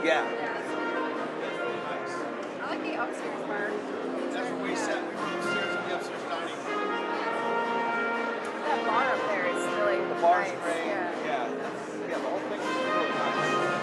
Yeah. I like the upstairs bar. That's where we sat. We were upstairs in the upstairs dining. That bar up there is really The bar's nice. great. Yeah. Yeah. Yeah, the whole thing is really nice.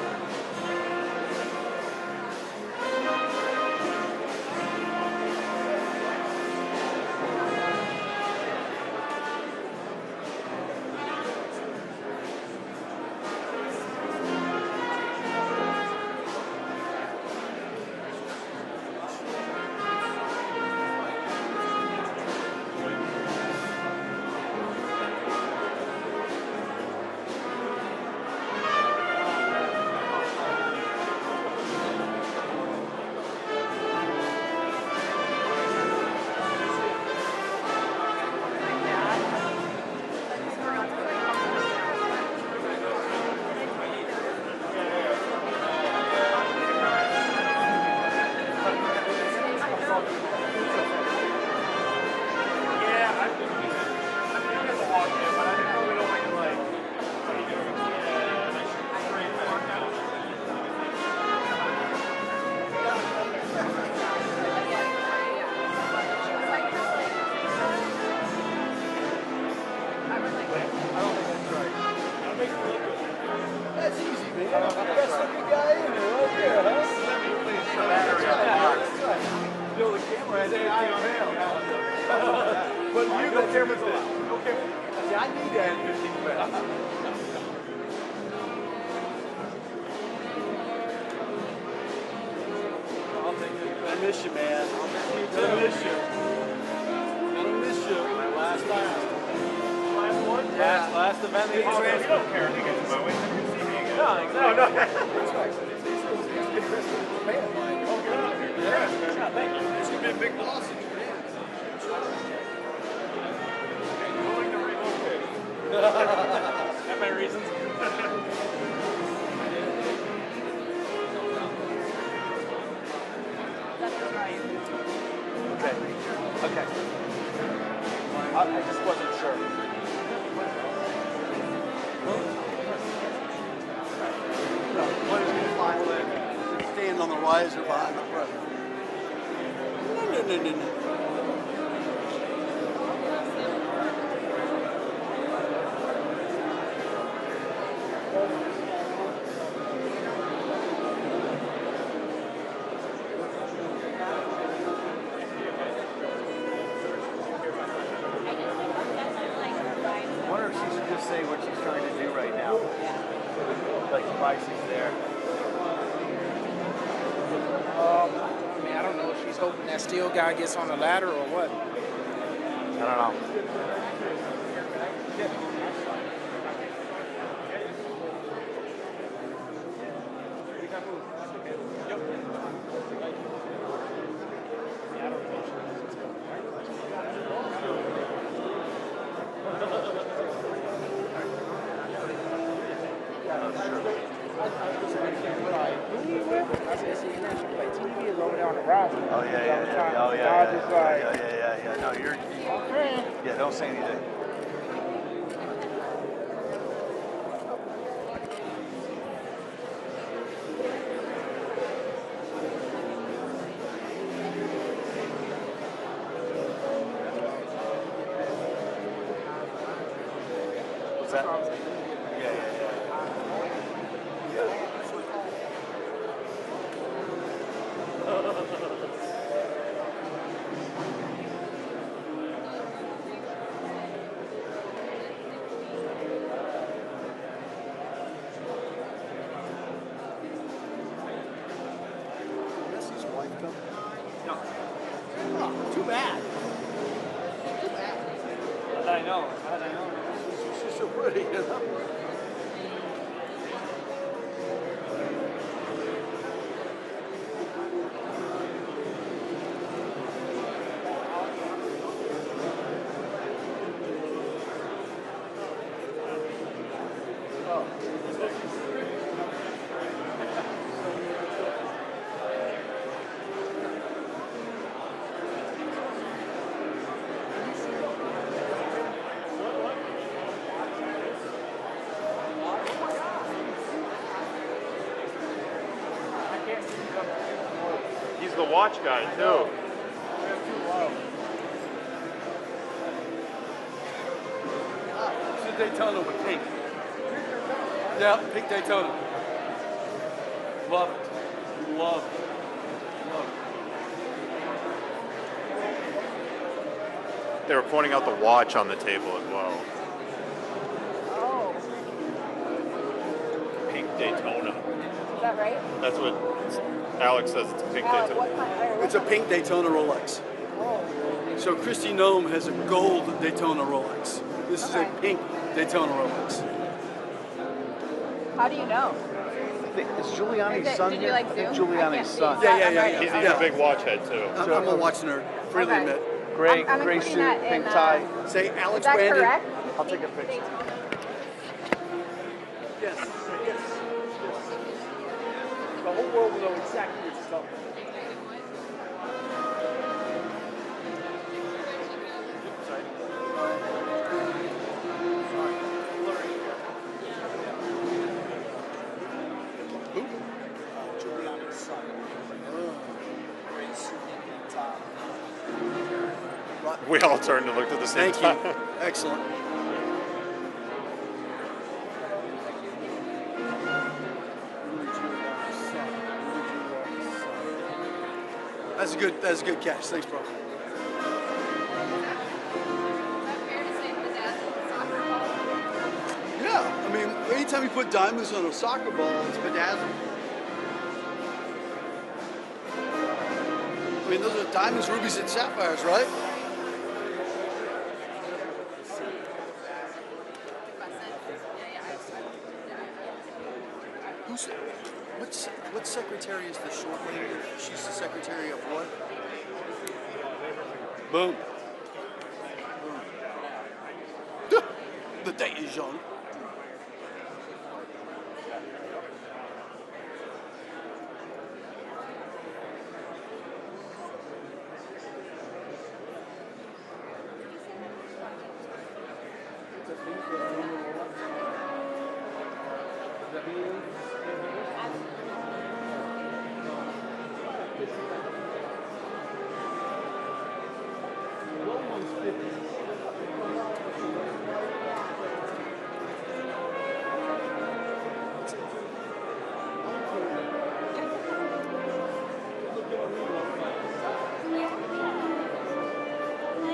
That's easy, man. Best looking guy in there, right there, huh? Bill, the camera has an eye on him. But you, the camera's on. Okay. See, I need that 15 minutes. I'll take it. I miss you, man. I miss you. I miss you. My last one? Yeah. Last event. We don't care. You get to mow it. No, exactly. No. Thank you. This could be a big loss. Willing to relocate. Have my reasons. Okay. I just wasn't sure. One is going to file in, stand on the riser behind the front. No. I wonder if she should just say what she's trying to do right now. Like why she's there. I mean, I don't know if she's hoping that steel guy gets on the ladder or what. I don't know. I said, see, and then she play TV is over there on the roster. Oh yeah. Oh yeah. No, you're. Okay. Yeah, don't say anything. What's that? Yeah. Messi's wife come? No. Oh, too bad. How did I know? She's so pretty, you know? He's the watch guy too. It's a Daytona with pink. Yeah, pink Daytona. Love it. Love it. Love it. They were pointing out the watch on the table as well. Oh, Pink Daytona. is that right? That's what Alex says. It's a pink Alec, Daytona. what kind? Or what It's a pink Daytona Rolex. Oh, So Christy Nome has a gold Daytona Rolex. This is a Okay. pink Daytona Rolex. how do you know? I think it's Giuliani's Is it- son. did you, here? like, I think Zoom? I Giuliani's can't see. son. Yeah, yeah, yeah, yeah, yeah. He's yeah. a big watch head too. I'm a watch nerd, freely Okay. admit. Gray, I'm gray including suit, that pink in, tie. Say Alex Is that Brandon. correct? I'll take a picture. Daytona. Yes, yes, yes. The whole world will know exactly what you're talking about. Who? Giuliani's son. Gray suit, pink tie. We all turned and looked at the same Thank time. you. Excellent. That's a good catch. Thanks, bro. Yeah, I mean, anytime you put diamonds on a soccer ball, it's bedazzled. I mean, those are diamonds, rubies, and sapphires, right? Who's, what secretary is the short lady? She's the secretary of what? Boom. The day is young.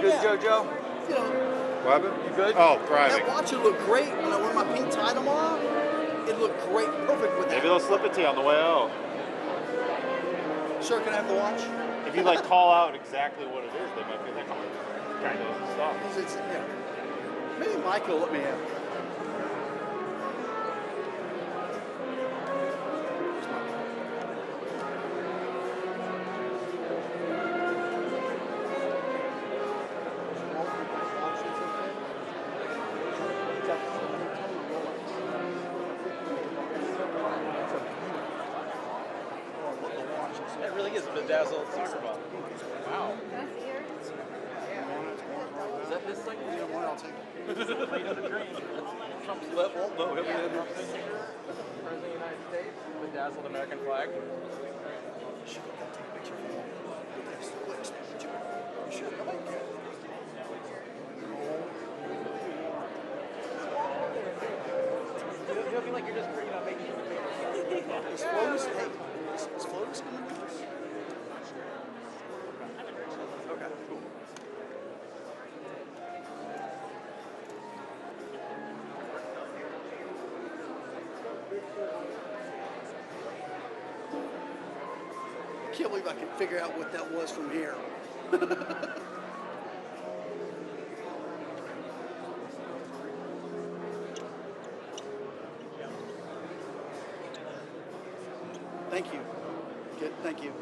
Good, JoJo? You know, What happened? you good? Oh, thriving. That watch will look great when I wear my pink tie tomorrow. It looked great, perfect with that. Maybe they'll slip it to you on the way out. Sir, can I have the watch? If you like call out exactly what it is, they might be like, oh, kind of stuff. Yeah. Maybe Michael will let me have it. It really is a bedazzled soccer ball. Wow. That's yours. Is that this thing? Yeah, one, I'll take it. Trump's level, no, President of the United States, bedazzled American flag. You'll be like you're just, making Is Flotus, hey, is Flotus going to do this? Okay, cool. I can't believe I can figure out what that was from here. Thank you. Good, thank you.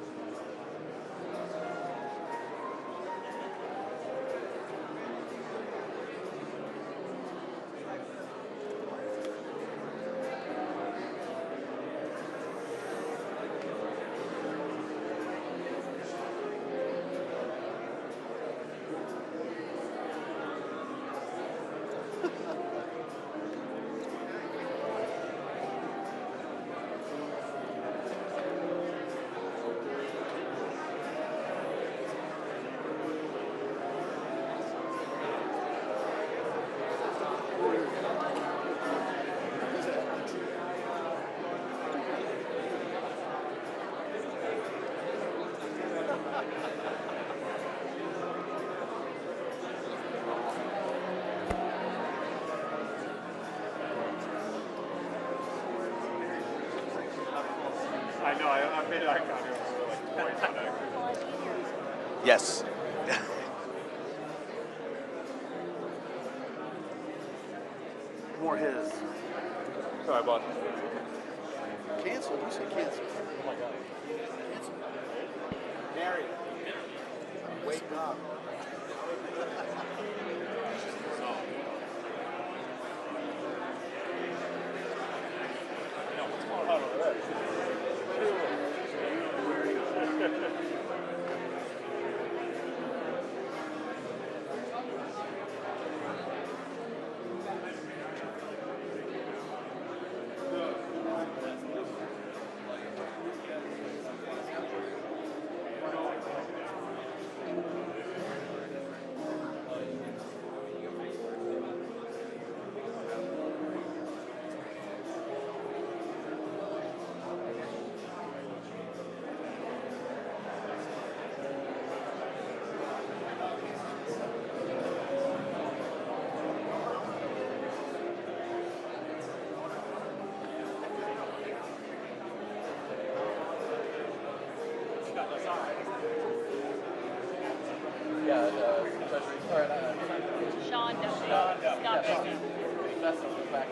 I made eye contact with like twice on accident. Yes. More his. Sorry, boss. Cancel? You said cancel. Oh my god. Cancel. Mary. Wake up. What's going on over there? Yeah, Treasury. Or, Sean Duffy. yeah, Scott Sean. Duffy. That's the fact.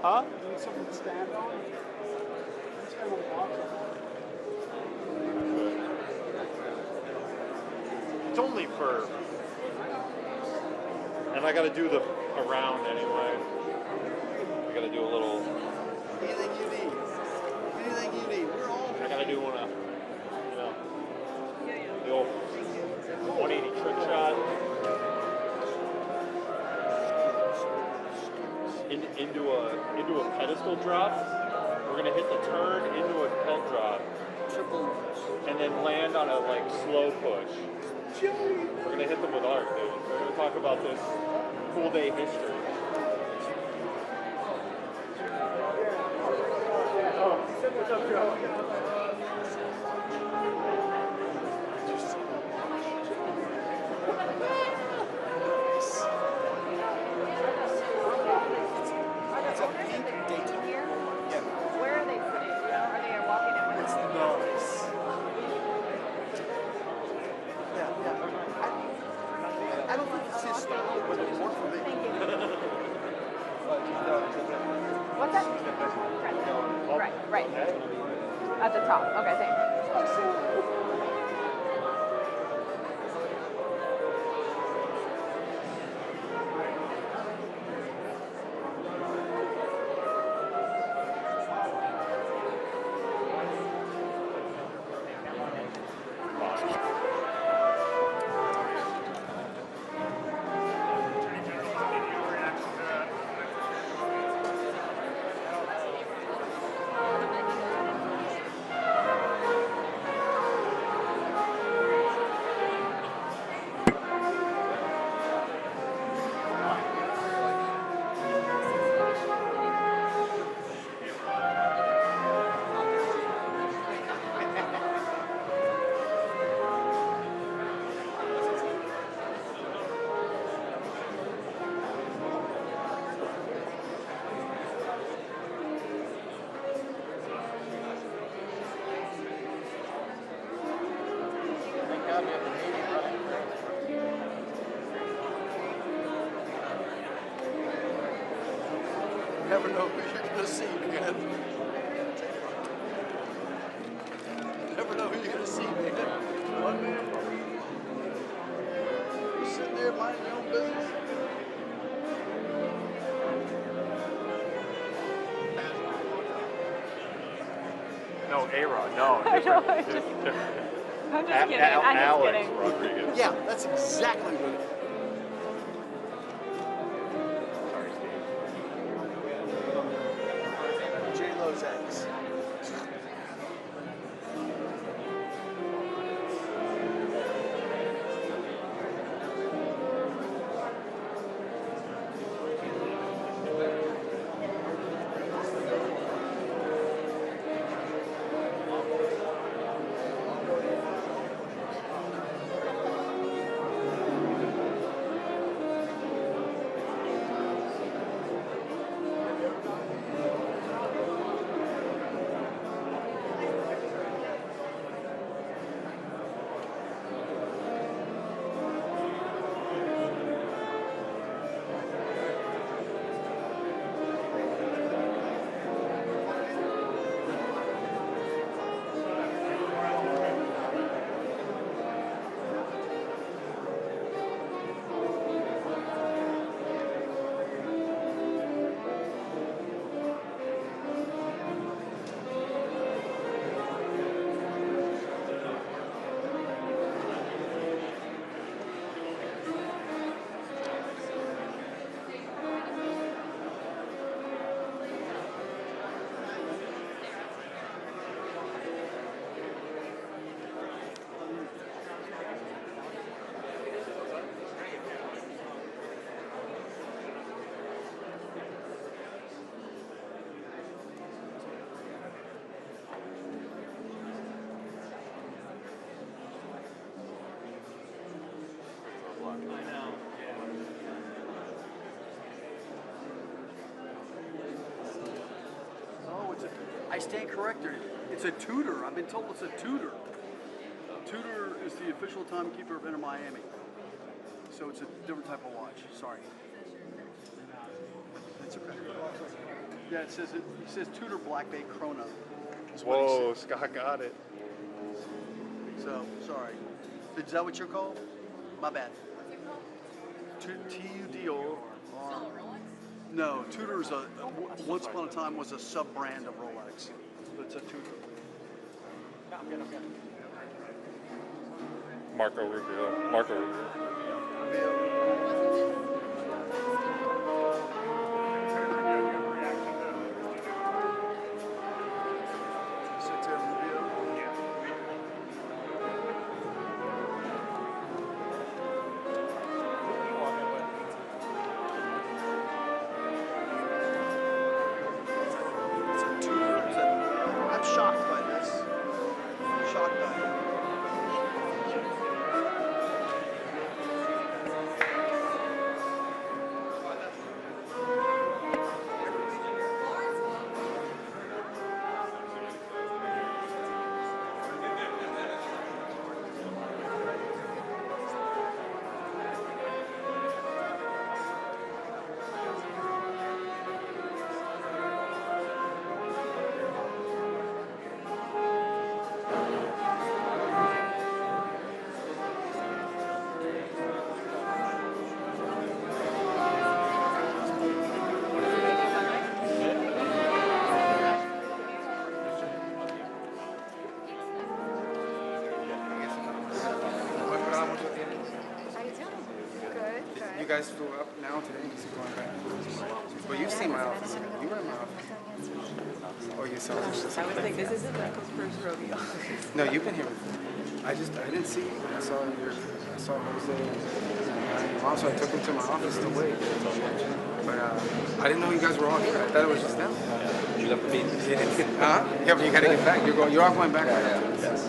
Huh? You need something to stand on? Stand on the box. It's only for, and I got to do the around anyway. I got to do a little. Anything you need. Anything you need. We're all. I got to do one of, the old 180 trick shot. Into a pedestal drop. We're gonna hit the turn into a ped drop, and then land on a like slow push. We're gonna hit them with art, dude. We're gonna talk about this cool day history. What's up, Joe? Where are they sitting? You know, are they walking in with us? Nice. Yeah. I don't think it's his style, but it worked for me. Thank you. What's that? Right. At the top. Okay, thanks. Never know who you're going to see, man. Never know who you're going to see, man. What, man? You sitting there minding your own business? No, A-Rod. No, I know, different. I'm just kidding. I'm just Alex kidding. Rodriguez. Yeah, that's exactly what it is. Sorry, Steve. stand corrected. It's a Tudor. I've been told it's a Tudor. Tudor is the official timekeeper of Inter Miami. So it's a different type of watch. Sorry. That's okay. Yeah, it says Tudor Black Bay Chrono. Whoa, Scott got it. So, sorry. Is that what you're called? My bad. TUDO. No, Tudor's once upon a time was a sub-brand of Rolex. But it's a Tudor. I'm good. Marco Rubio. Marco Rubio. I'm shocked by this. Shocked by it. You guys flew up now today? You're going back? Well, you've seen my office. You were in my office. Oh, you saw it. I was like, this isn't Michael's first rodeo. No, you've been here before. I didn't see you. I saw Jose and mom, so I took him to my office to wait. But I didn't know you guys were all here. I thought it was just them. You left the beat. Huh? Yeah, but you gotta get back. You're all going back. Yes.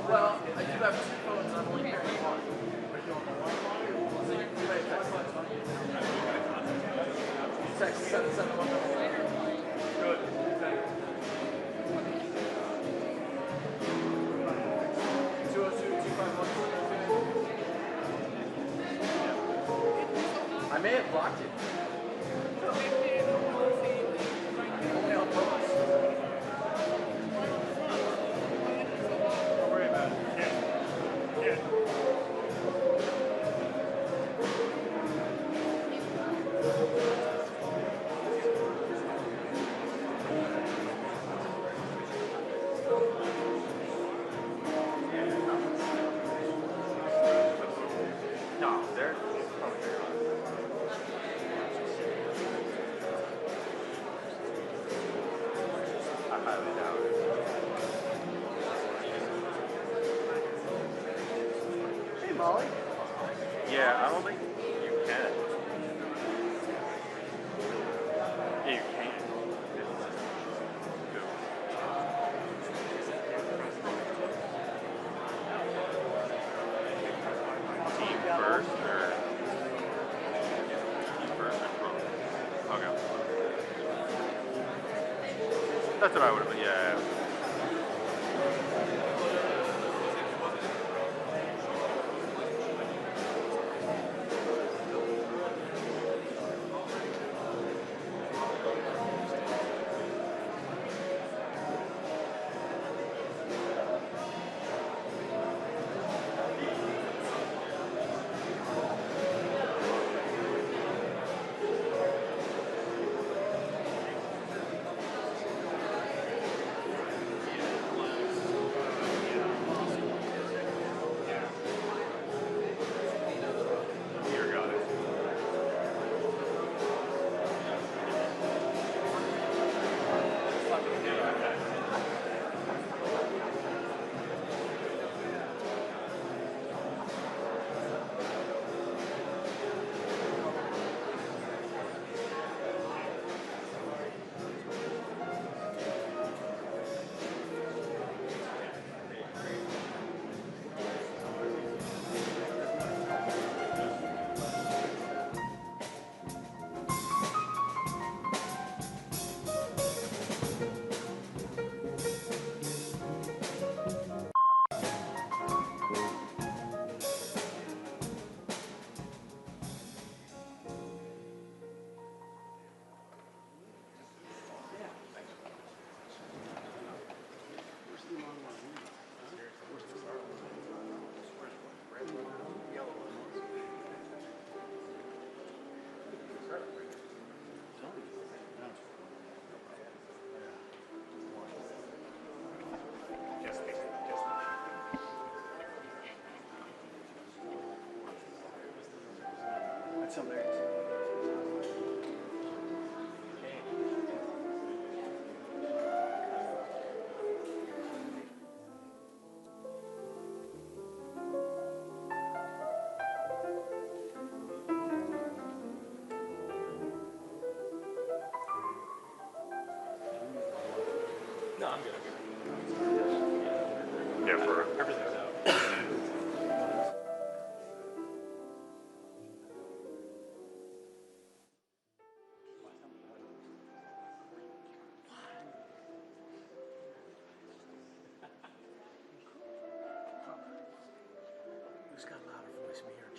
Well, I do have two phones. I'm only carrying one. So you can write text 771. Good. 202-251. I may have blocked it. Only on purpose. Don't worry about it. Yeah. No, they're probably very loud. I highly doubt it. Hey, Molly. Yeah, I don't think you can. Yeah, you can. Team first or pro? Okay. That's what I would have. Yeah. Here, got it. That's hilarious. No, I'm good. Yeah, for everything's out. Who's got a louder voice, me or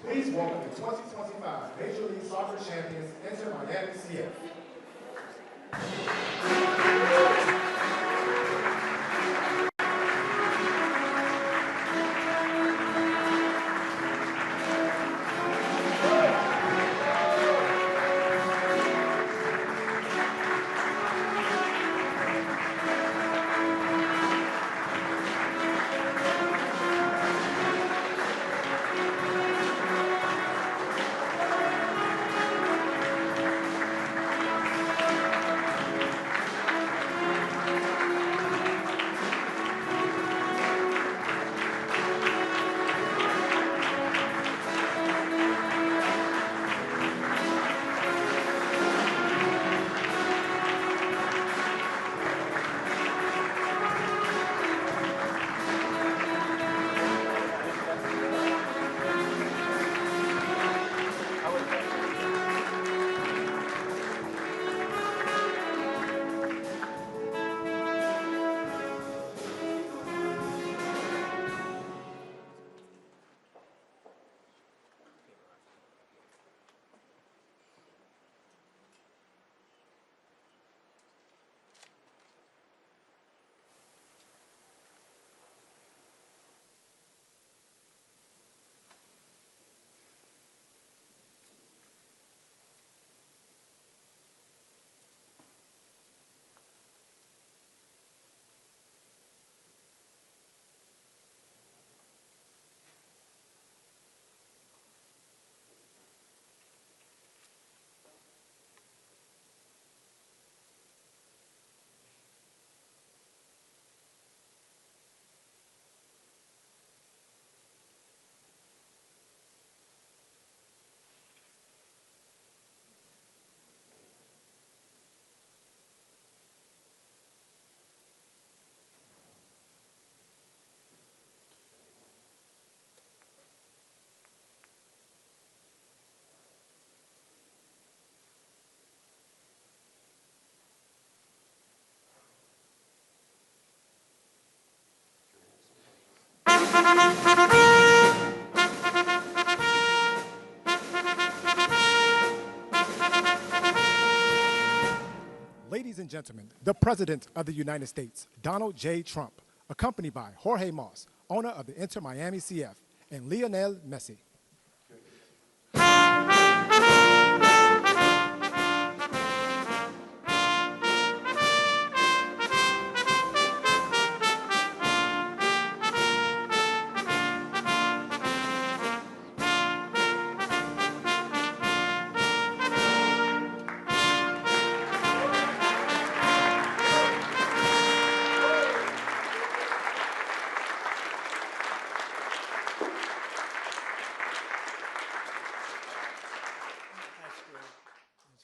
Please welcome the 2025 Major League Soccer champions, Inter Miami CF. Ladies and gentlemen, the President of the United States, Donald J. Trump, accompanied by Jorge Mas, owner of the Inter Miami CF, and Lionel Messi.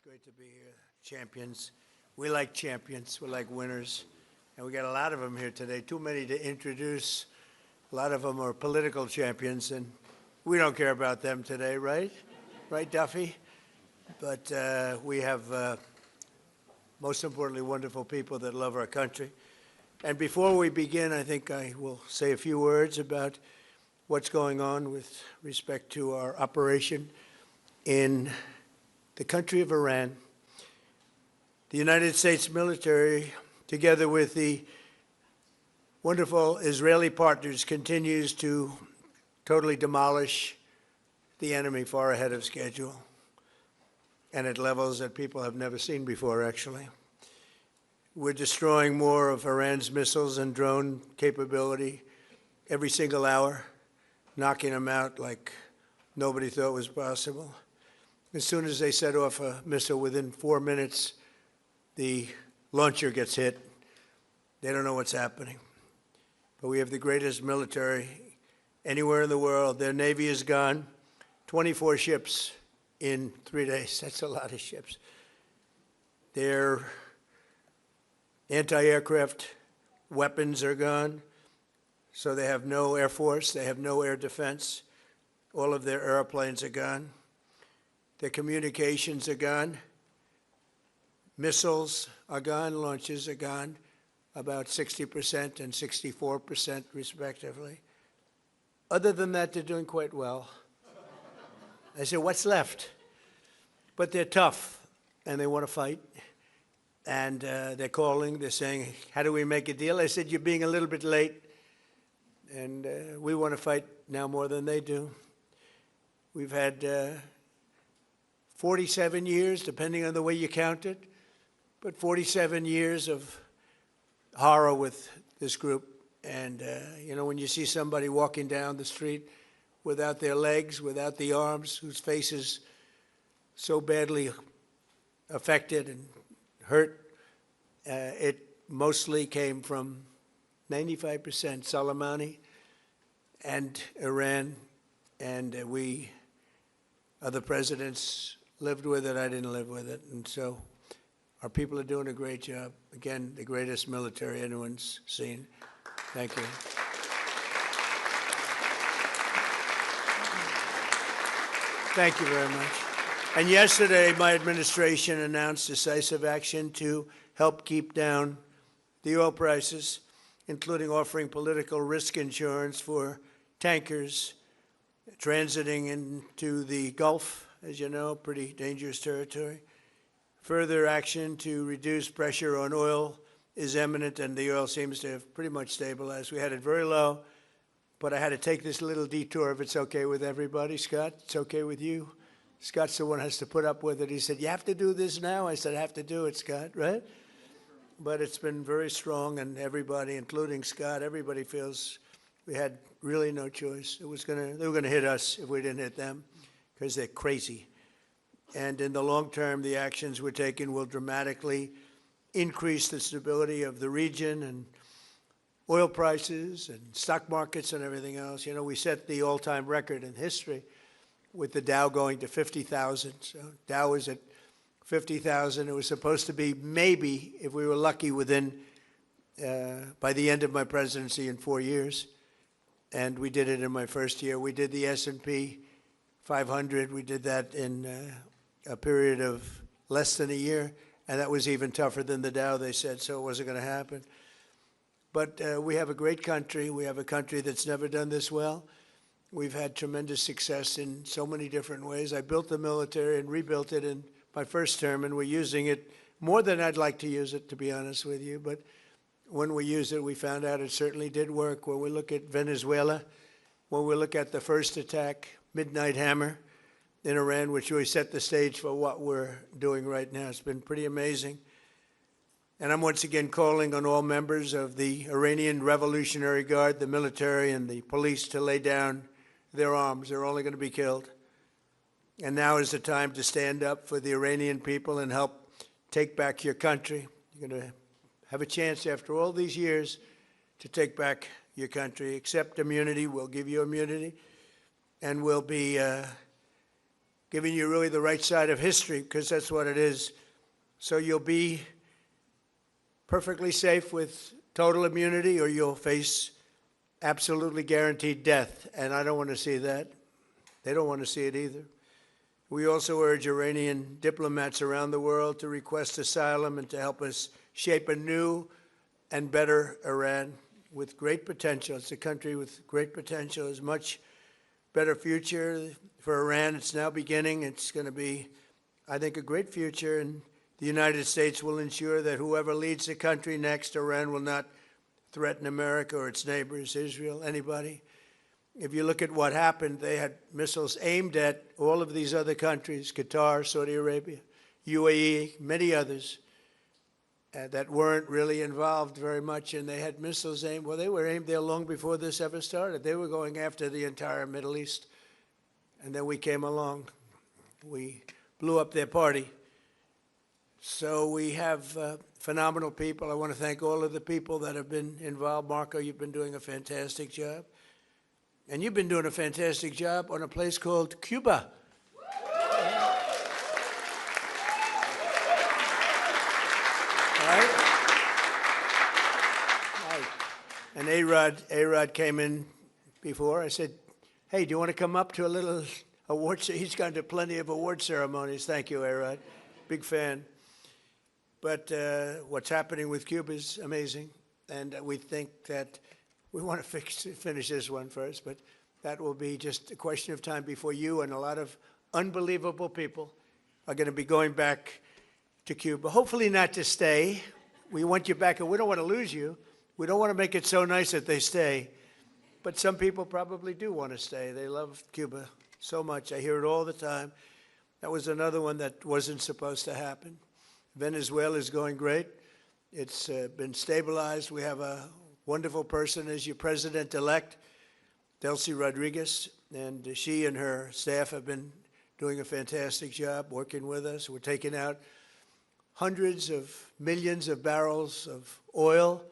Great to be here. Champions. We like champions. We like winners. And we got a lot of them here today. Too many to introduce. A lot of them are political champions, and we don't care about them today, right? Right, Duffy? But we have, most importantly, wonderful people that love our country. And before we begin, I think I will say a few words about what's going on with respect to our operation in the country of Iran. The United States military, together with the wonderful Israeli partners, continues to totally demolish the enemy far ahead of schedule and at levels that people have never seen before, actually. We're destroying more of Iran's missiles and drone capability every single hour, knocking them out like nobody thought was possible. As soon as they set off a missile, within 4 minutes, the launcher gets hit. They don't know what's happening. But we have the greatest military anywhere in the world. Their Navy is gone. 24 ships in 3 days. That's a lot of ships. Their anti-aircraft weapons are gone. So they have no air force. They have no air defense. All of their airplanes are gone. Their communications are gone. Missiles are gone. Launches are gone, about 60% and 64% respectively. Other than that, they're doing quite well. I said, what's left? But they're tough, and they want to fight. And they're calling, they're saying, how do we make a deal? I said, you're being a little bit late, and we want to fight now more than they do. We've had 47 years, depending on the way you count it, but 47 years of horror with this group. And, you know, when you see somebody walking down the street without their legs, without the arms, whose face is so badly affected and hurt, it mostly came from 95% Soleimani and Iran, and we, other presidents, lived with it. I didn't live with it, and so our people are doing a great job. Again, the greatest military anyone's seen. Thank you. Thank you very much. And yesterday, my administration announced decisive action to help keep down the oil prices, including offering political risk insurance for tankers transiting into the Gulf, as you know, pretty dangerous territory. Further action to reduce pressure on oil is imminent, and the oil seems to have pretty much stabilized. We had it very low, but I had to take this little detour if it's okay with everybody. Scott, it's okay with you? Scott's the one who has to put up with it. He said, you have to do this now? I said, I have to do it, Scott, right? But it's been very strong, and everybody, including Scott, everybody feels we had really no choice. They were gonna hit us if we didn't hit them, because they're crazy. And in the long term, the actions we're taking will dramatically increase the stability of the region and oil prices and stock markets and everything else. You know, we set the all-time record in history with the Dow going to 50,000. So Dow is at 50,000. It was supposed to be maybe, if we were lucky, within, by the end of my presidency in 4 years. And we did it in my first year. We did the S&P 500. We did that in a period of less than a year. And that was even tougher than the Dow, they said, so it wasn't going to happen. But we have a great country. We have a country that's never done this well. We've had tremendous success in so many different ways. I built the military and rebuilt it in my first term, and we're using it more than I'd like to use it, to be honest with you. But when we used it, we found out it certainly did work. When we look at Venezuela, when we look at the first attack, Midnight Hammer, in Iran, which really set the stage for what we're doing right now. It's been pretty amazing. And I'm once again calling on all members of the Iranian Revolutionary Guard, the military and the police, to lay down their arms. They're only going to be killed. And now is the time to stand up for the Iranian people and help take back your country. You're going to have a chance after all these years to take back your country. Accept immunity. We'll give you immunity. And we'll be giving you really the right side of history, because that's what it is. So you'll be perfectly safe with total immunity, or you'll face absolutely guaranteed death. And I don't want to see that. They don't want to see it either. We also urge Iranian diplomats around the world to request asylum and to help us shape a new and better Iran with great potential. It's a country with great potential. There's much better future for Iran. It's now beginning. It's going to be, I think, a great future. And the United States will ensure that whoever leads the country next, Iran will not threaten America or its neighbors, Israel, anybody. If you look at what happened, they had missiles aimed at all of these other countries, Qatar, Saudi Arabia, UAE, many others, that weren't really involved very much, and they had missiles aimed. Well, they were aimed there long before this ever started. They were going after the entire Middle East, and then we came along. We blew up their party. So we have phenomenal people. I want to thank all of the people that have been involved. Marco, you've been doing a fantastic job. And you've been doing a fantastic job on a place called Cuba. Right? And A-Rod came in before. I said, hey, do you want to come up to a little award ceremony? He's gone to plenty of award ceremonies. Thank you, A-Rod. Big fan. But what's happening with Cuba is amazing, and we think that we want to finish this one first, but that will be just a question of time before you and a lot of unbelievable people are going to be going back to Cuba. Hopefully not to stay. We want you back, and we don't want to lose you. We don't want to make it so nice that they stay. But some people probably do want to stay. They love Cuba so much. I hear it all the time. That was another one that wasn't supposed to happen. Venezuela is going great. It's been stabilized. We have a wonderful person as your president-elect, Delcy Rodriguez, and she and her staff have been doing a fantastic job working with us. We're taking out hundreds of millions of barrels of oil,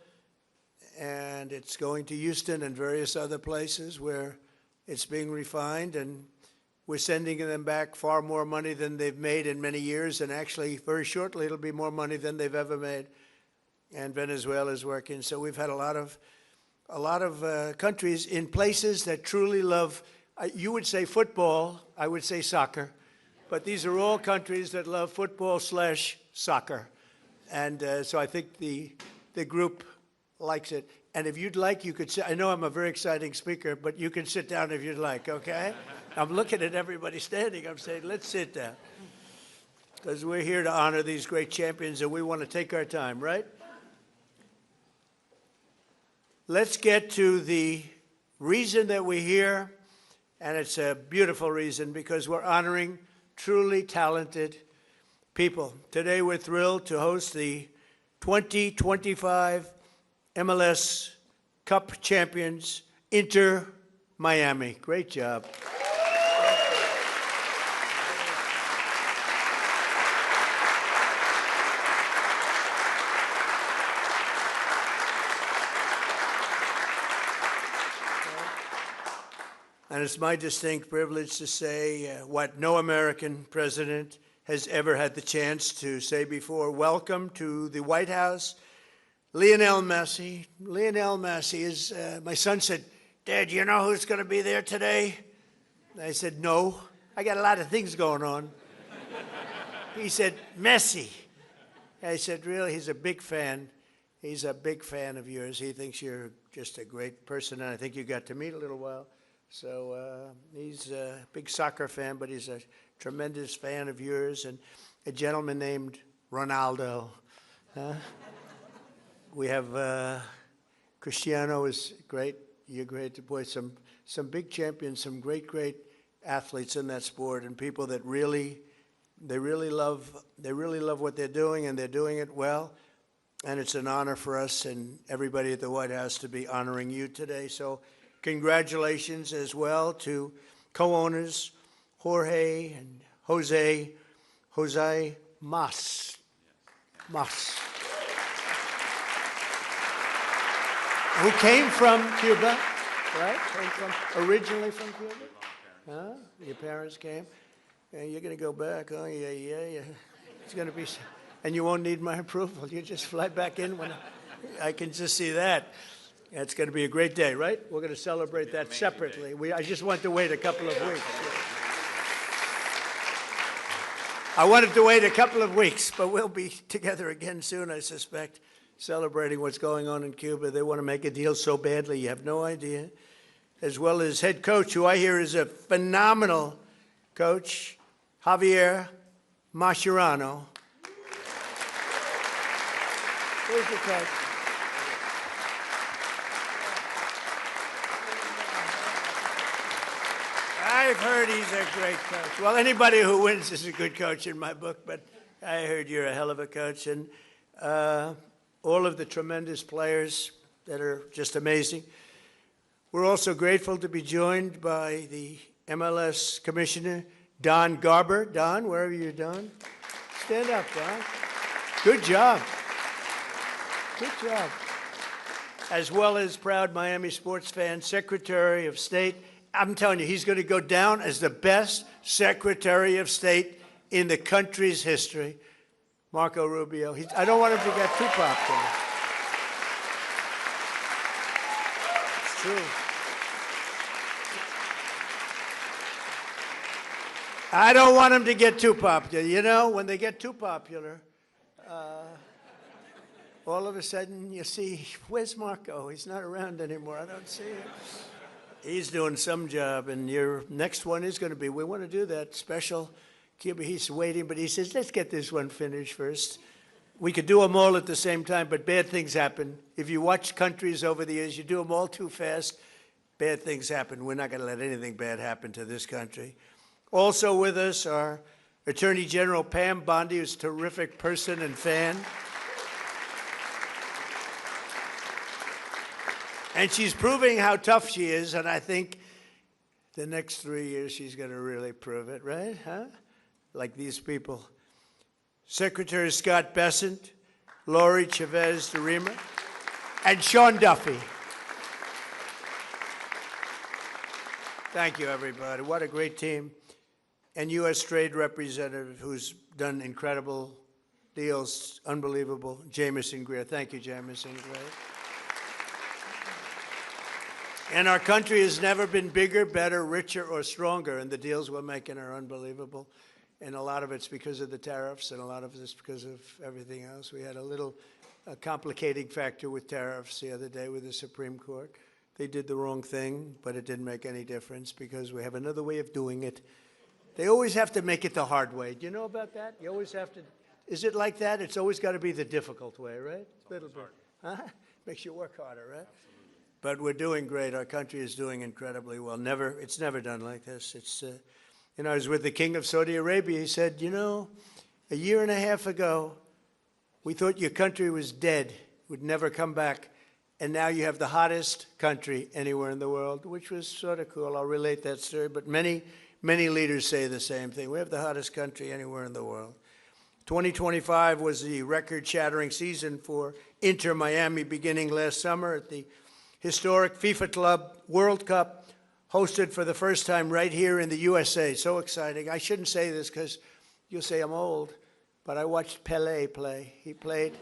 and it's going to Houston and various other places where it's being refined, and we're sending them back far more money than they've made in many years, and actually very shortly it'll be more money than they've ever made. And Venezuela is working. So we've had a lot of countries in places that truly love, you would say football, I would say soccer, but these are all countries that love football/soccer. And so I think the group likes it. And if you'd like, you could sit. I know I'm a very exciting speaker, but you can sit down if you'd like, okay? I'm looking at everybody standing. I'm saying, let's sit down. Because we're here to honor these great champions, and we want to take our time, right? Let's get to the reason that we're here, and it's a beautiful reason because we're honoring truly talented people. Today we're thrilled to host the 2025 MLS Cup champions, Inter Miami. Great job. And it's my distinct privilege to say what no American president has ever had the chance to say before. Welcome to the White House, Lionel Messi. Lionel Messi is, my son said, Dad, you know who's going to be there today? And I said, no, I got a lot of things going on. He said, Messi. I said, really? He's a big fan. He's a big fan of yours. He thinks you're just a great person, and I think you got to meet a little while. So he's a big soccer fan, but he's a tremendous fan of yours, and a gentleman named Ronaldo. We have Cristiano is great. You're great. Boy, some big champions, some great athletes in that sport, and people that really love what they're doing, and they're doing it well. And it's an honor for us and everybody at the White House to be honoring you today. So congratulations as well to co-owners Jorge and Jose Mas. Who came from Cuba, right? Originally from Cuba? Huh? Your parents came? And you're going to go back, huh? Yeah. It's going to be, and you won't need my approval. You just fly back in when I can just see that. It's going to be a great day, right? We're going to celebrate that separately. I just want to wait a couple of weeks. I wanted to wait a couple of weeks, but we'll be together again soon, I suspect, celebrating what's going on in Cuba. They want to make a deal so badly, you have no idea. As well as head coach, who I hear is a phenomenal coach, Javier Mascherano. Where's the coach? I've heard he's a great coach. Well, anybody who wins is a good coach in my book, but I heard you're a hell of a coach. And all of the tremendous players that are just amazing. We're also grateful to be joined by the MLS Commissioner, Don Garber. Don, where are you, Don? Stand up, Don. Good job. Good job. As well as proud Miami sports fan, Secretary of State. I'm telling you, he's going to go down as the best Secretary of State in the country's history, Marco Rubio. I don't want him to get too popular. It's true. I don't want him to get too popular. You know, when they get too popular, all of a sudden you see, where's Marco? He's not around anymore. I don't see him. He's doing some job, and your next one is going to be, we want to do that special Cuba. He's waiting, but he says, let's get this one finished first. We could do them all at the same time, but bad things happen. If you watch countries over the years, you do them all too fast, bad things happen. We're not going to let anything bad happen to this country. Also with us are Attorney General Pam Bondi, who's a terrific person and fan. And she's proving how tough she is, and I think the next 3 years she's going to really prove it, right? Huh? Like these people. Secretary Scott Bessent, Lori Chavez DeRima, and Sean Duffy. Thank you, everybody. What a great team. And U.S. Trade Representative who's done incredible deals, unbelievable, Jamison Greer. Thank you, Jamison Greer. And our country has never been bigger, better, richer, or stronger, and the deals we're making are unbelievable. And a lot of it's because of the tariffs, and a lot of it's because of everything else. We had a little complicating factor with tariffs the other day with the Supreme Court. They did the wrong thing, but it didn't make any difference because we have another way of doing it. They always have to make it the hard way. Do you know about that? You always have to. Is it like that? It's always got to be the difficult way, right? A little bit. Huh? Makes you work harder, right? But we're doing great. Our country is doing incredibly well. It's never done like this. It's, you know, I was with the King of Saudi Arabia. He said, you know, a year and a half ago, we thought your country was dead, would never come back. And now you have the hottest country anywhere in the world, which was sort of cool. I'll relate that story. But many leaders say the same thing. We have the hottest country anywhere in the world. 2025 was the record-shattering season for Inter Miami beginning last summer at the historic FIFA Club World Cup, hosted for the first time right here in the USA. So exciting. I shouldn't say this because you'll say I'm old, but I watched Pelé play. He played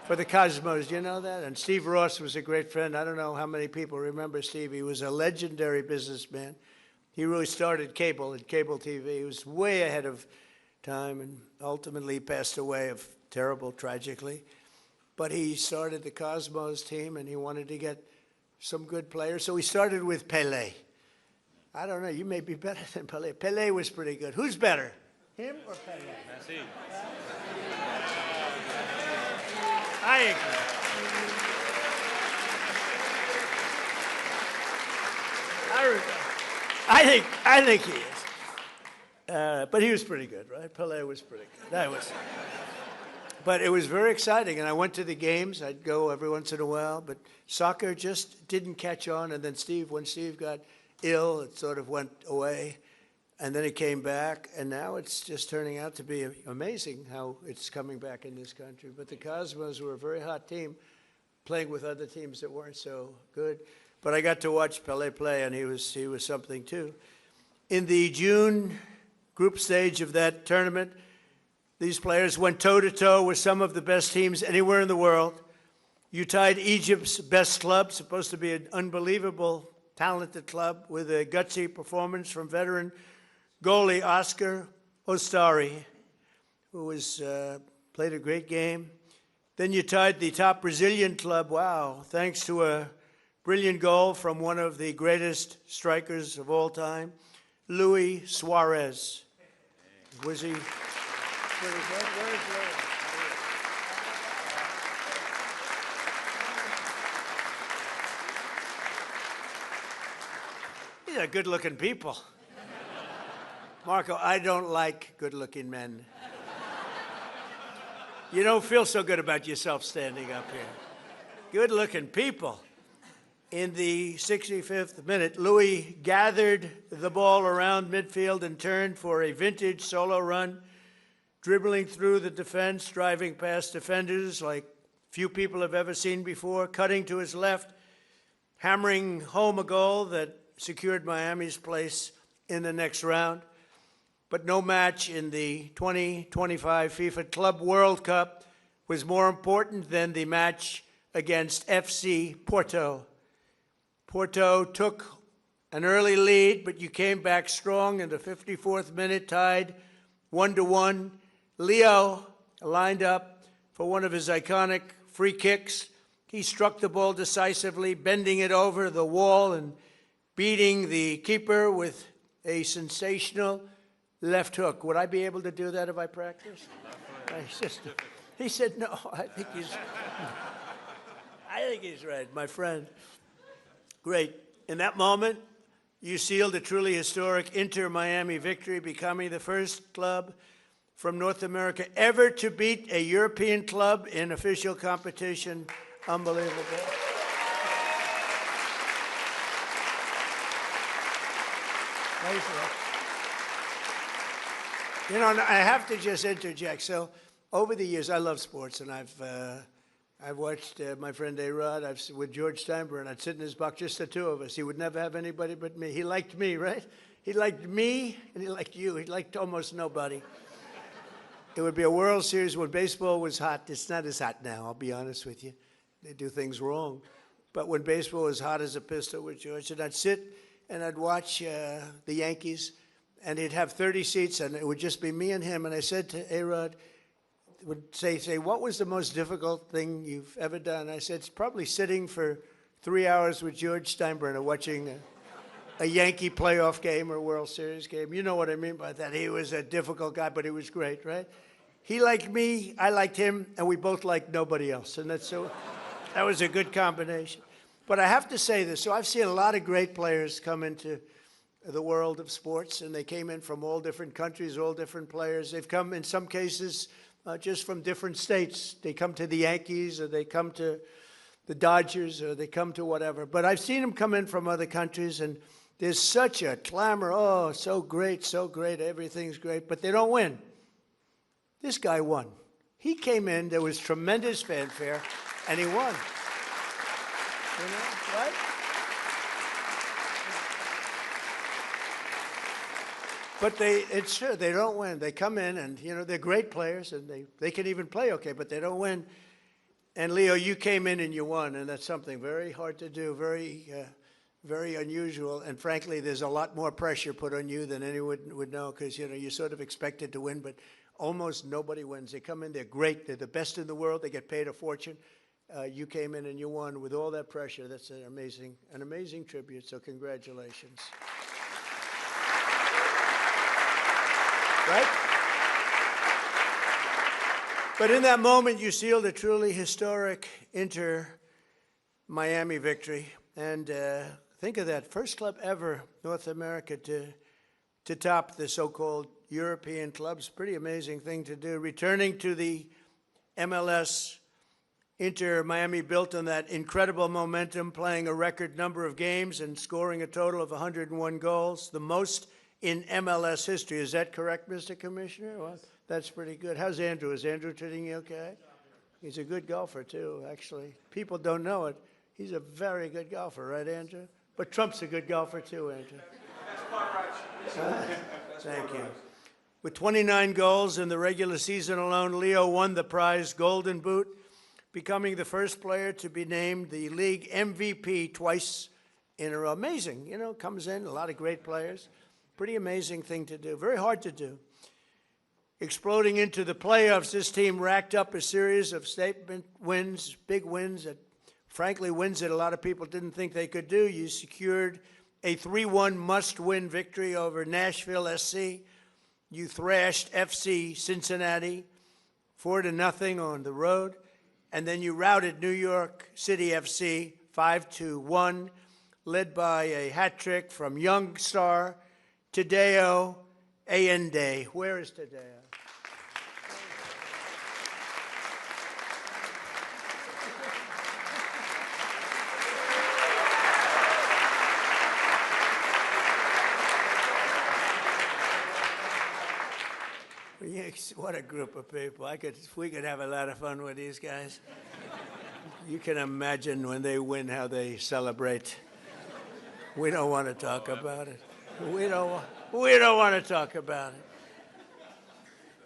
for the Cosmos. You know that? And Steve Ross was a great friend. I don't know how many people remember Steve. He was a legendary businessman. He really started cable and cable TV. He was way ahead of time and ultimately passed away tragically. But he started the Cosmos team, and he wanted to get some good players. So we started with Pelé. I don't know, you may be better than Pelé. Pelé was pretty good. Who's better, him or Pelé? Messi. I agree. I think he is. But he was pretty good, right? Pelé was pretty good. But it was very exciting, and I went to the games. I'd go every once in a while, but soccer just didn't catch on. And then when Steve got ill, it sort of went away, and then it came back, and now it's just turning out to be amazing how it's coming back in this country. But the Cosmos were a very hot team, playing with other teams that weren't so good. But I got to watch Pelé play, and he was something too. In the June group stage of that tournament, these players went toe-to-toe with some of the best teams anywhere in the world. You tied Egypt's best club, supposed to be an unbelievable, talented club, with a gutsy performance from veteran goalie Oscar Ostari, who played a great game. Then you tied the top Brazilian club, wow, thanks to a brilliant goal from one of the greatest strikers of all time, Luis Suarez. Was he... Where is These are good-looking people. Marco, I don't like good-looking men. You don't feel so good about yourself standing up here. Good-looking people. In the 65th minute, Louis gathered the ball around midfield and turned for a vintage solo run, dribbling through the defense, driving past defenders like few people have ever seen before, cutting to his left, hammering home a goal that secured Miami's place in the next round. But no match in the 2025 FIFA Club World Cup was more important than the match against FC Porto. Porto took an early lead, but you came back strong in the 54th minute, tied 1-1. Leo lined up for one of his iconic free kicks. He struck the ball decisively, bending it over the wall and beating the keeper with a sensational left hook. Would I be able to do that if I practiced? He said, no, I think he's right, my friend. Great. In that moment, you sealed a truly historic Inter-Miami victory, becoming the first club from North America ever to beat a European club in official competition. Unbelievable. You know, I have to just interject. So, over the years, I love sports, and I've watched my friend A-Rod with George Steinbrenner. I'd sit in his box, just the two of us. He would never have anybody but me. He liked me, right? He liked me, and he liked you. He liked almost nobody. It would be a World Series when baseball was hot. It's not as hot now, I'll be honest with you. They do things wrong. But when baseball was hot as a pistol with George, and I'd sit and I'd watch the Yankees, and he'd have 30 seats, and it would just be me and him. And I said to A-Rod, would say, what was the most difficult thing you've ever done? I said, it's probably sitting for 3 hours with George Steinbrenner watching a Yankee playoff game or a World Series game. You know what I mean by that. He was a difficult guy, but he was great, right? He liked me, I liked him, and we both liked nobody else. And that was a good combination. But I have to say this. So I've seen a lot of great players come into the world of sports, and they came in from all different countries, all different players. They've come, in some cases, just from different states. They come to the Yankees, or they come to the Dodgers, or they come to whatever. But I've seen them come in from other countries, and there's such a clamor. Oh, so great, everything's great. But they don't win. This guy won. He came in, there was tremendous fanfare, and he won. You know, right? But it's true, they don't win. They come in and, you know, they're great players and they can even play okay, but they don't win. And Leo, you came in and you won, and that's something very hard to do, very unusual. And frankly, there's a lot more pressure put on you than anyone would know, because, you know, you're sort of expected to win, but almost nobody wins. They come in, they're great, they're the best in the world, they get paid a fortune. You came in and you won with all that pressure. That's an amazing tribute, so congratulations. Right? But in that moment, you sealed a truly historic Inter-Miami victory. And think of that, first club ever, North America, to top the so-called European clubs. Pretty amazing thing to do. Returning to the MLS, Inter-Miami built on that incredible momentum, playing a record number of games and scoring a total of 101 goals, the most in MLS history. Is that correct, Mr. Commissioner? Well, that's pretty good. How's Andrew? Is Andrew treating you okay? He's a good golfer, too, actually. People don't know it. He's a very good golfer, right, Andrew? But Trump's a good golfer, too, Andrew. That's quite right. Thank you. With 29 goals in the regular season alone, Leo won the prize Golden Boot, becoming the first player to be named the league MVP twice in a row. Amazing, you know, comes in, a lot of great players. Pretty amazing thing to do, very hard to do. Exploding into the playoffs, this team racked up a series of statement wins, big wins, that frankly wins that a lot of people didn't think they could do. You secured a 3-1 must-win victory over Nashville SC. You thrashed FC Cincinnati 4-0 on the road. And then you routed New York City FC 5-1, led by a hat trick from young star Tadeo Allende. Where is Tadeo? What a group of people. We could have a lot of fun with these guys. You can imagine when they win how they celebrate. We don't want to talk about it. We don't want to talk about it.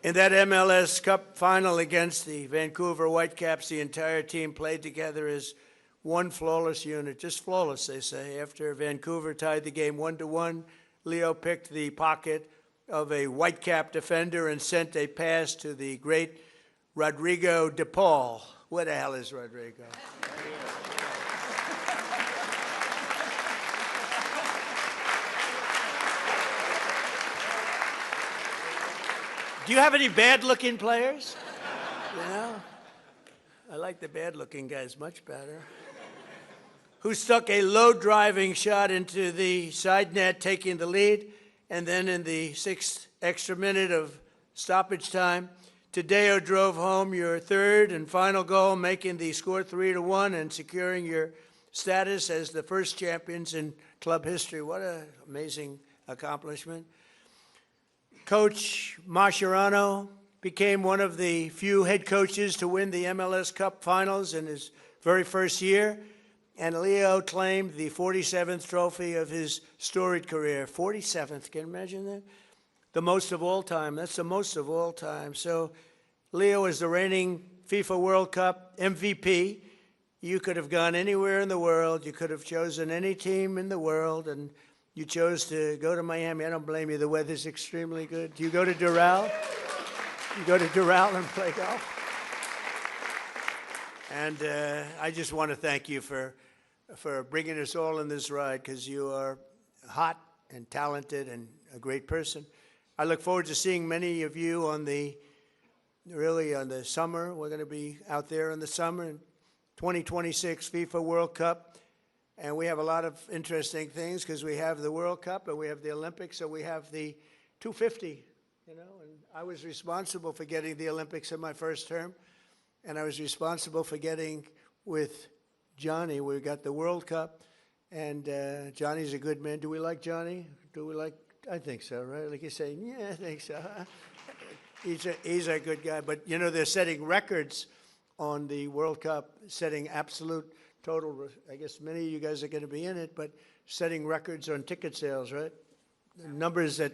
In that MLS Cup final against the Vancouver Whitecaps, the entire team played together as one flawless unit. Just flawless, they say. After Vancouver tied the game 1-1, Leo picked the pocket of a Whitecap defender and sent a pass to the great Rodrigo de Paul. Where the hell is Rodrigo? Do you have any bad-looking players? You know? I like the bad-looking guys much better. Who stuck a low-driving shot into the side net, taking the lead, and then in the 6th extra minute of stoppage time, Tadeo drove home your third and final goal, making the score 3-1 and securing your status as the first champions in club history. What an amazing accomplishment. Coach Mascherano became one of the few head coaches to win the MLS Cup Finals in his very first year, and Leo claimed the 47th trophy of his storied career. 47th, can you imagine that? The most of all time. That's the most of all time. So Leo is the reigning FIFA World Cup MVP. You could have gone anywhere in the world. You could have chosen any team in the world, and you chose to go to Miami. I don't blame you. The weather's extremely good. Do you go to Doral? You go to Doral and play golf? And I just want to thank you for bringing us all in this ride, because you are hot and talented and a great person. I look forward to seeing many of you on the summer. We're going to be out there in the summer in 2026 FIFA World Cup. And we have a lot of interesting things, because we have the World Cup and we have the Olympics, so we have the 250, you know. And I was responsible for getting the Olympics in my first term, and I was responsible for getting with Johnny. We got the World Cup, and Johnny's a good man. Do we like Johnny? Do we like? I think so, right? Like you say, yeah, I think so. He's a good guy. But you know, they're setting records on the World Cup, setting absolute total. I guess many of you guys are going to be in it, but setting records on ticket sales, right? Numbers that,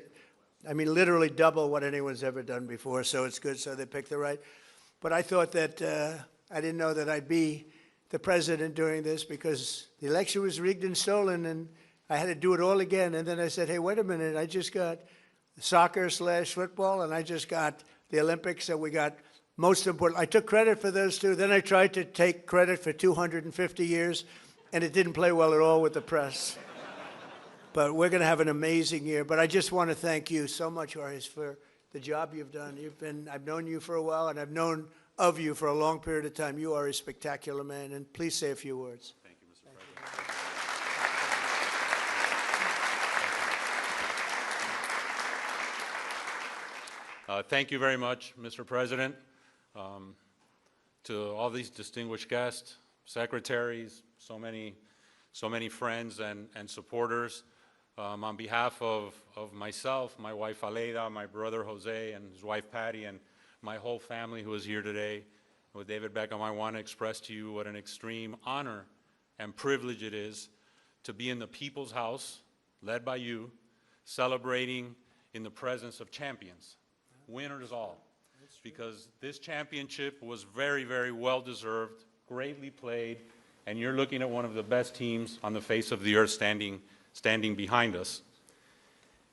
I mean, literally double what anyone's ever done before. So it's good. So they picked the right. But I thought that I didn't know that I'd be the president during this, because the election was rigged and stolen, and I had to do it all again. And then I said, hey, wait a minute. I just got soccer/football, and I just got the Olympics, so we got most important. I took credit for those two. Then I tried to take credit for 250 years, and it didn't play well at all with the press. But we're going to have an amazing year. But I just want to thank you so much, Jorge, for the job you've done. I've known you for a while, and I've known of you for a long period of time. You are a spectacular man, and please say a few words. Thank you, Mr. President. Thank you very much, Mr. President. To all these distinguished guests, secretaries, so many friends and supporters, on behalf of myself, my wife Aleida, my brother Jose, and his wife Patty, and my whole family who is here today, with David Beckham, I want to express to you what an extreme honor and privilege it is to be in the People's House, led by you, celebrating in the presence of champions, winners all. Because this championship was very, very well-deserved, greatly played, and you're looking at one of the best teams on the face of the earth standing behind us.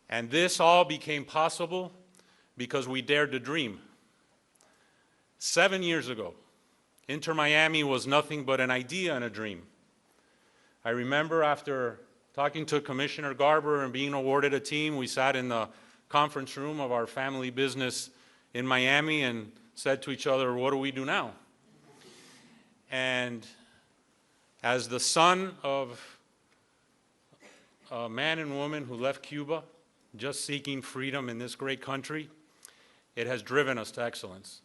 And this all became possible because we dared to dream. 7 years ago, Inter Miami was nothing but an idea and a dream. I remember after talking to Commissioner Garber and being awarded a team, we sat in the conference room of our family business in Miami and said to each other, what do we do now? And as the son of a man and woman who left Cuba, just seeking freedom in this great country, it has driven us to excellence.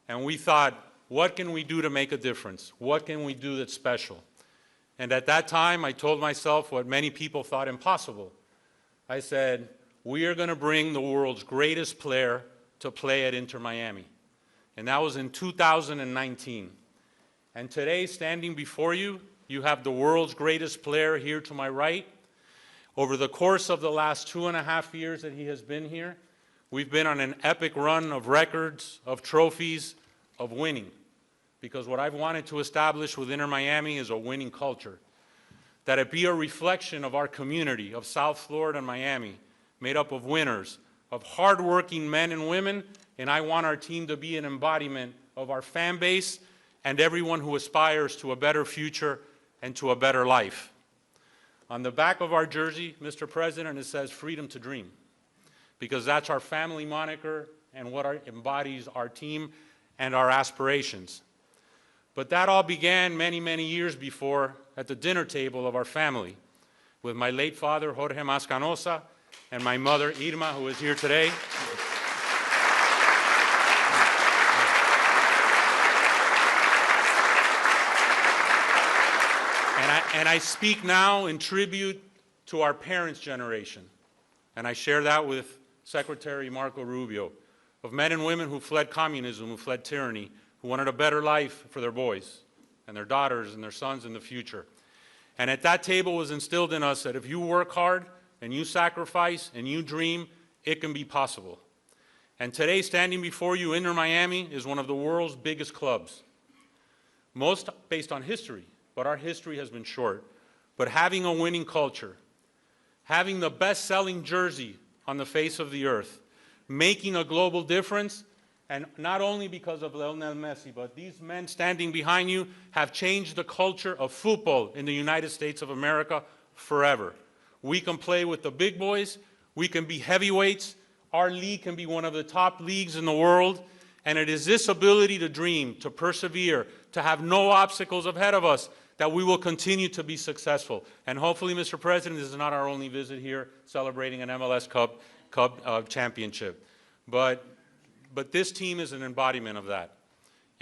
And we thought, what can we do to make a difference? What can we do that's special? And at that time, I told myself what many people thought impossible. I said, we are going to bring the world's greatest player to play at Inter Miami. And that was in 2019. And today, standing before you, you have the world's greatest player here to my right. Over the course of the last 2.5 years that he has been here, we've been on an epic run of records, of trophies, of winning. Because what I've wanted to establish with Inter Miami is a winning culture. That it be a reflection of our community of South Florida and Miami, made up of winners, of hardworking men and women, and I want our team to be an embodiment of our fan base and everyone who aspires to a better future and to a better life. On the back of our jersey, Mr. President, it says freedom to dream, because that's our family moniker and what embodies our team and our aspirations. But that all began many, many years before at the dinner table of our family with my late father, Jorge Mas, and my mother, Irma, who is here today. And I speak now in tribute to our parents' generation, and I share that with Secretary Marco Rubio, of men and women who fled communism, who fled tyranny, who wanted a better life for their boys and their daughters and their sons in the future. And at that table was instilled in us that if you work hard and you sacrifice and you dream, it can be possible. And today, standing before you, Inter Miami is one of the world's biggest clubs, most based on history, but our history has been short. But having a winning culture, having the best-selling jersey on the face of the earth, making a global difference, and not only because of Lionel Messi, but these men standing behind you have changed the culture of football in the United States of America forever. We can play with the big boys, we can be heavyweights, our league can be one of the top leagues in the world, and it is this ability to dream, to persevere, to have no obstacles ahead of us that we will continue to be successful. And hopefully, Mr. President, this is not our only visit here celebrating an MLS Cup championship. But this team is an embodiment of that.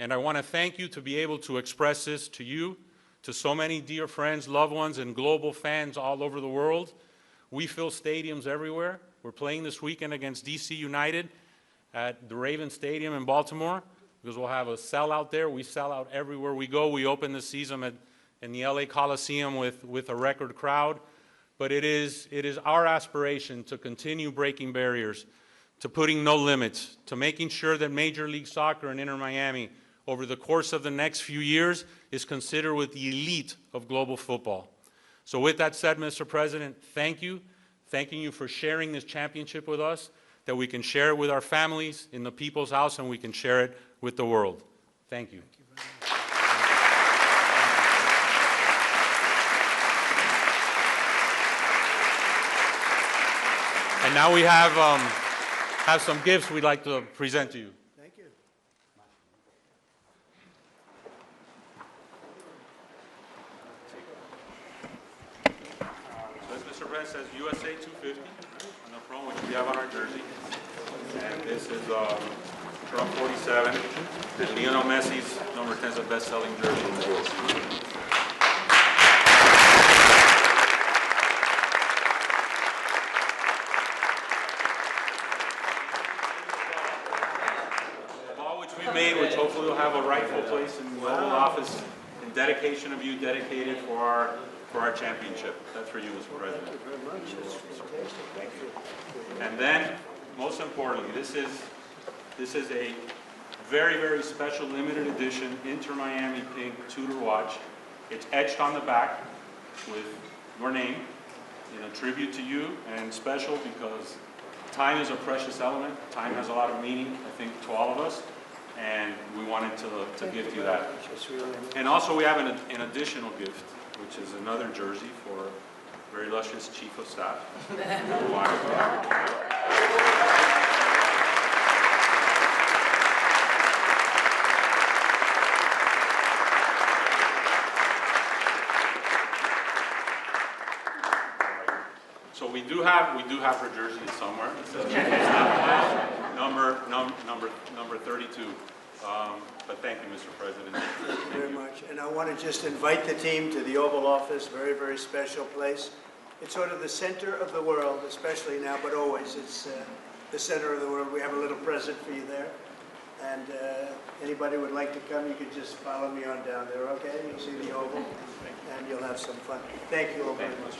And I want to thank you to be able to express this to you, to so many dear friends, loved ones, and global fans all over the world. We fill stadiums everywhere. We're playing this weekend against DC United at the Raven Stadium in Baltimore, because we'll have a sellout there. We sell out everywhere we go. We open the season in the LA Coliseum with a record crowd. But it is our aspiration to continue breaking barriers, to putting no limits, to making sure that Major League Soccer and Inter Miami over the course of the next few years is considered with the elite of global football. So with that said, Mr. President, thank you. Thanking you for sharing this championship with us, that we can share it with our families in the people's house and we can share it with the world. Thank you. And now we have some gifts we'd like to present to you. Thank you. This, Mr. President, says USA 250 on the front, which we have on our jersey. And this is Trump 47. And Lionel Messi's number 10 is the best-selling jersey in the world. Made, which hopefully will have a rightful place in the Oval Office, in dedication of you, dedicated for our championship. That's for you, Mr. President. Thank you very much. Thank you. And then, most importantly, this is a very, very special limited edition Inter Miami pink Tudor watch. It's etched on the back with your name in a tribute to you, and special because time is a precious element. Time has a lot of meaning, I think, to all of us. And we wanted to gift you that. And also we have an additional gift, which is another jersey for very illustrious Chief of Staff. So we do have her jersey somewhere. It says Chief of Staff number 32. But thank you, Mr. President. Thank you very much. And I want to just invite the team to the Oval Office, very, very special place. It's sort of the center of the world, especially now, but always. It's the center of the world. We have a little present for you there. And anybody would like to come, you can just follow me on down there, okay? You'll see the Oval, and you'll have some fun. Thank you all very much.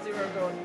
see where I'm going.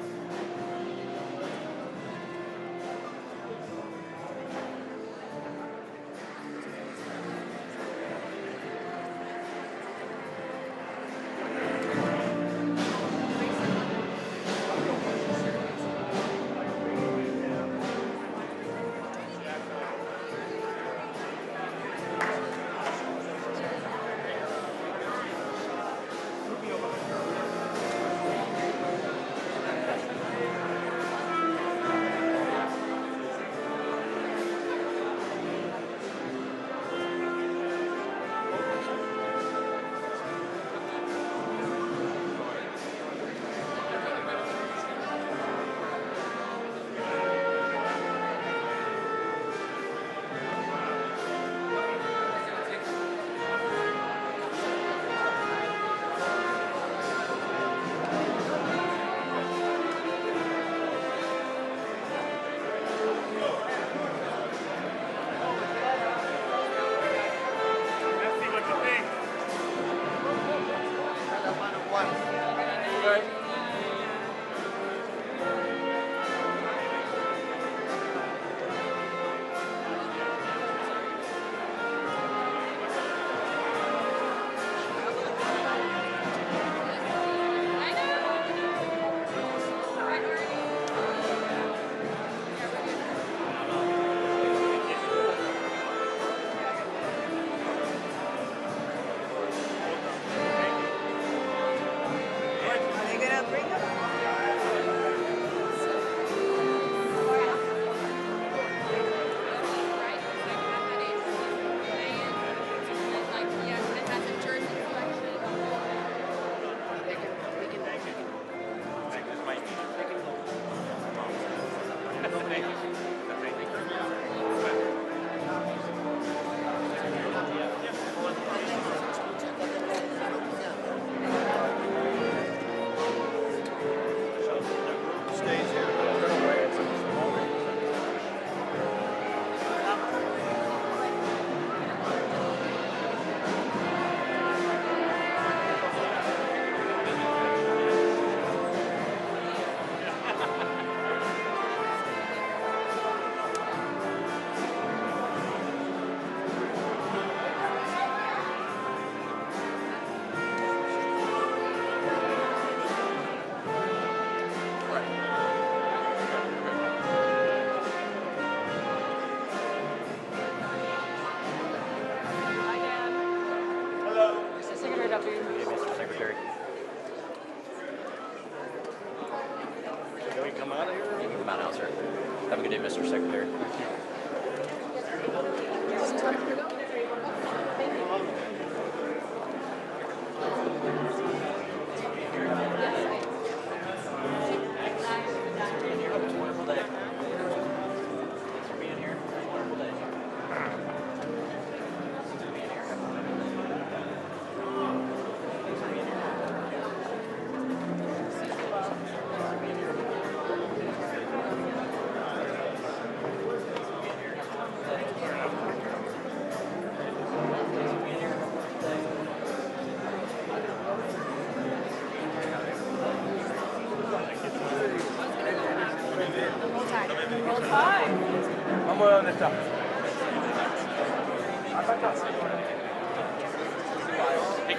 Have a good day, Mr. Secretary.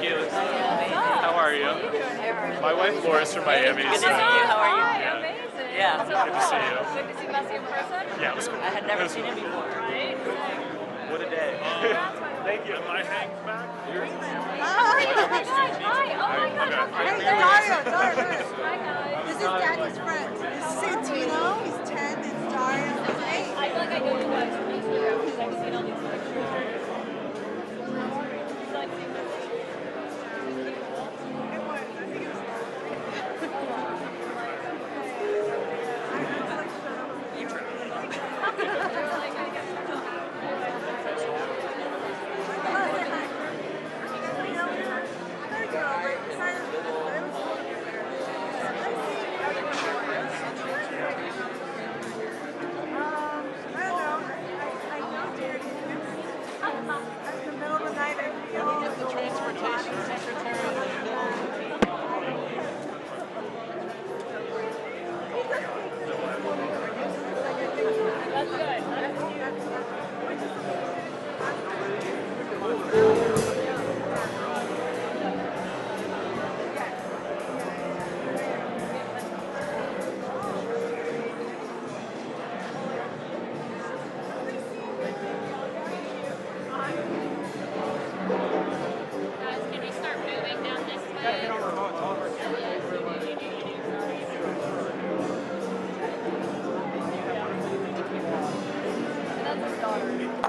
How are you? My wife Laura's from Miami. Good to see you. How are you? Yeah. Amazing. Yeah. Good to see you. Good to see Messi in person. Yeah, it was cool. I had never seen him before. Right? What a day. Thank you. Am I hanging back? Oh my gosh. Hi. Oh my gosh. Okay. Dario. Dario. Hi guys. This is Daddy's friend. This is Santino. He's 10. It's Dario. He's 8. I feel like I know you guys from Instagram because I've seen all these pictures.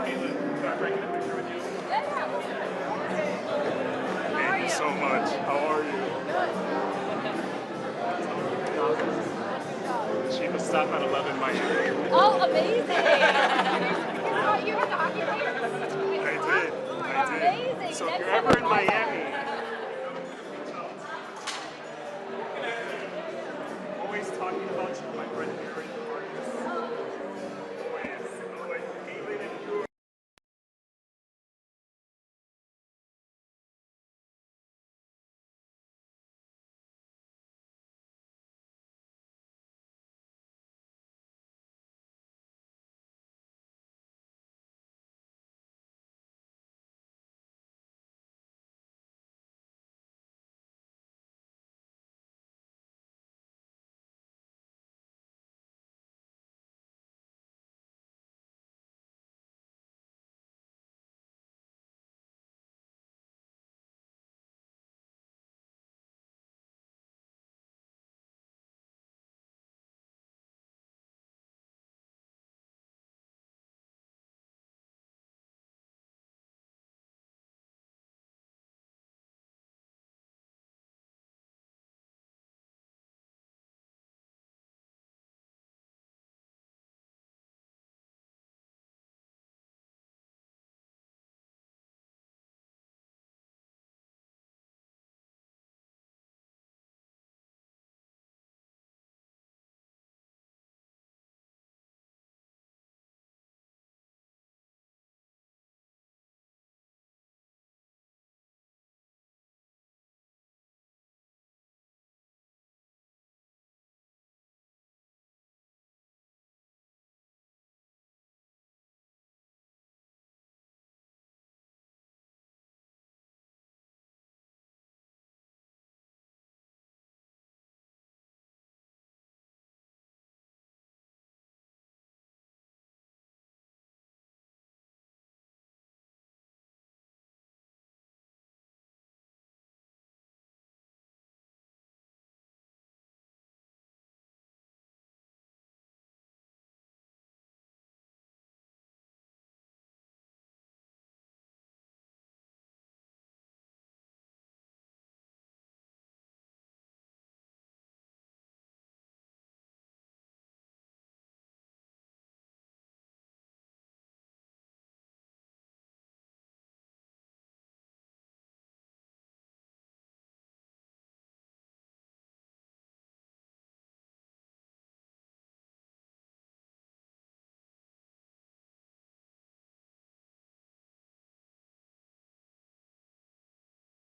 Caitlin, can I break in a picture with you? Thank you so much. How are you? Chief of Staff at 11 Miami. Oh, amazing.